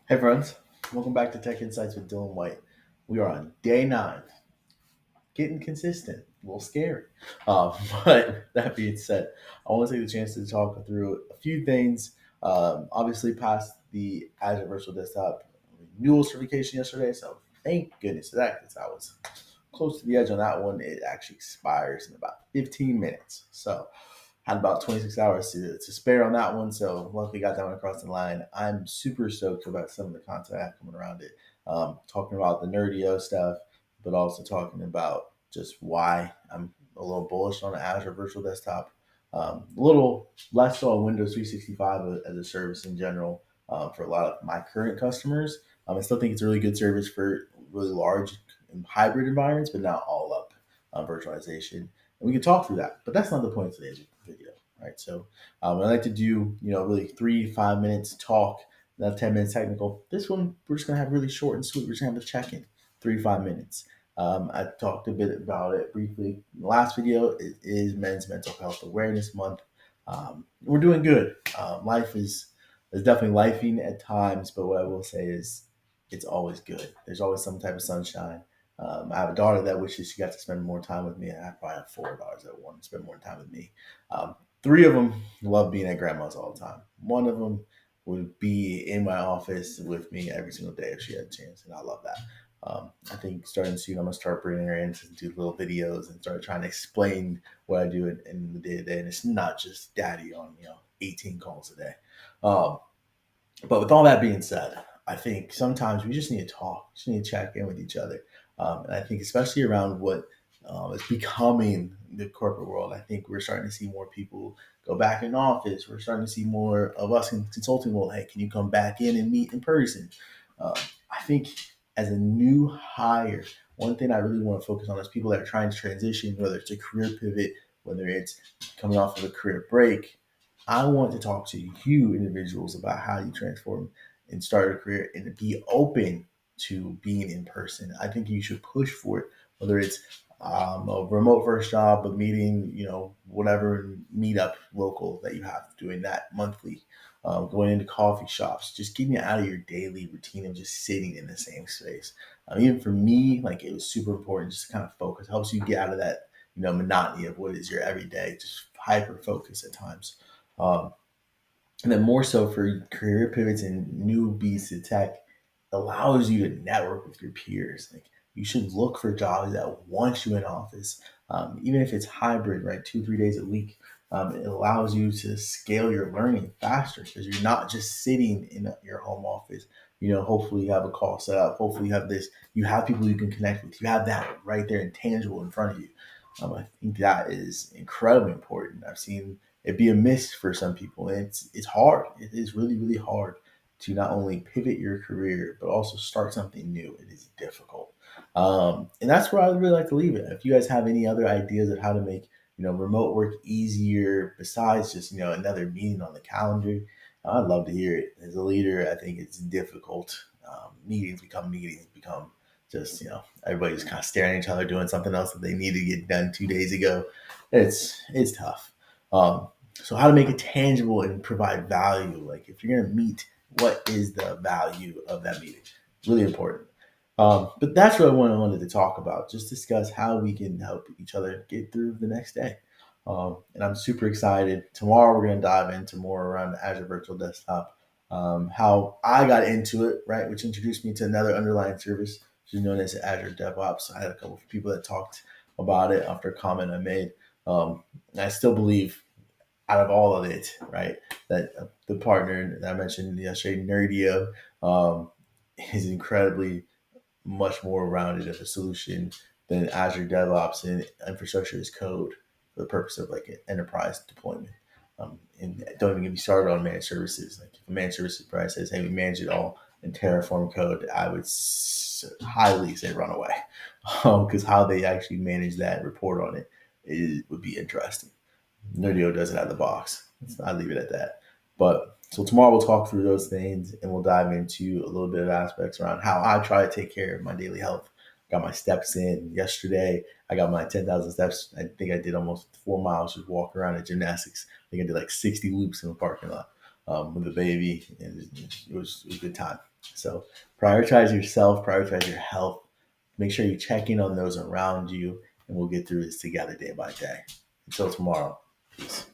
Hey friends, welcome back to Tech Insights with Dylan White. We are on day 9, getting consistent, a little scary. But that being said, I want to take the chance to talk through a few things. Obviously, passed the Azure Virtual Desktop renewal certification yesterday, so thank goodness for that because I was close to the edge on that one. It actually expires in about 15 minutes. So had about 26 hours to spare on that one. So luckily got that one across the line. I'm super stoked about some of the content I have coming around it. Talking about the nerdio stuff, but also talking about just why I'm a little bullish on Azure Virtual Desktop. A little less so on Windows 365 as a service in general for a lot of my current customers. I still think it's a really good service for really large and hybrid environments, but not all up virtualization. And we can talk through that, but that's not the point of today's video, right? So I like to do, really 3 to 5 minutes talk, not 10 minutes technical. This one, we're just gonna have really short and sweet. We're just gonna have a check-in, 3 to 5 minutes. I talked a bit about it briefly in the last video. It is Men's Mental Health Awareness Month. We're doing good. Life is definitely lifing at times, but what I will say is it's always good. There's always some type of sunshine. I have a daughter that wishes she got to spend more time with me, and I probably have 4 daughters that want to spend more time with me. Um, 3 of them love being at grandma's all the time. One of them would be in my office with me every single day if she had a chance, and I love that. I think starting soon, I'm gonna start bringing her in to do little videos and start trying to explain what I do in the day to day. And it's not just daddy on 18 calls a day. Um, but with all that being said, I think sometimes we just need to talk, just need to check in with each other. And I think especially around what is becoming the corporate world, I think we're starting to see more people go back in office. We're starting to see more of us in consulting world. Hey, can you come back in and meet in person? Uh, I think as a new hire, one thing I really want to focus on is people that are trying to transition, whether it's a career pivot, whether it's coming off of a career break. I want to talk to you individuals about how you transform and start a career and be open to being in person. I think you should push for it, whether it's a remote first job, a meeting, whatever meetup local that you have, doing that monthly, going into coffee shops, just getting out of your daily routine of just sitting in the same space. Even for me, like it was super important just to kind of focus, helps you get out of that, monotony of what is your everyday, just hyper focus at times. Um, and then more so for career pivots and newbies to tech, allows you to network with your peers. Like you should look for jobs that want you in office, even if it's hybrid, right? 2 3 days a week. It allows you to scale your learning faster because you're not just sitting in your home office. Hopefully you have a call set up. Hopefully you have this. You have people you can connect with. You have that right there and tangible in front of you. I think that is incredibly important. I've seen it be a miss for some people, and it's hard. It is really really hard to not only pivot your career but also start something new. It is difficult, and that's where I would really like to leave it. If you guys have any other ideas of how to make remote work easier besides just another meeting on the calendar, I'd love to hear it. As a leader, I think it's difficult. Meetings become just everybody's kind of staring at each other doing something else that they need to get done 2 days ago. It's tough. So how to make it tangible and provide value? Like if you're gonna meet, what is the value of that meeting? Really important. But that's what I wanted to talk about. Just discuss how we can help each other get through the next day. And I'm super excited. Tomorrow we're gonna dive into more around Azure Virtual Desktop, how I got into it, right, which introduced me to another underlying service, which is known as Azure Devops. I had a couple of people that talked about it after a comment I made. And I still believe out of all of it, right, that the partner that I mentioned yesterday, Nerdio, is incredibly much more rounded of a solution than Azure DevOps and infrastructure as code for the purpose of like an enterprise deployment. And don't even get me started on managed services. Like if a managed services provider says, "Hey, we manage it all in Terraform code," I would highly say run away, because how they actually manage that and report on it would be interesting. Nerdio does it out of the box. I leave it at that. But so tomorrow we'll talk through those things and we'll dive into a little bit of aspects around how I try to take care of my daily health. Got my steps in yesterday. I got my 10,000 steps. I think I did almost 4 miles just walking around at gymnastics. I think I did like 60 loops in the parking lot. with the baby, and it was a good time. So prioritize yourself, prioritize your health. Make sure you check in on those around you, and we'll get through this together day by day. Until tomorrow, peace.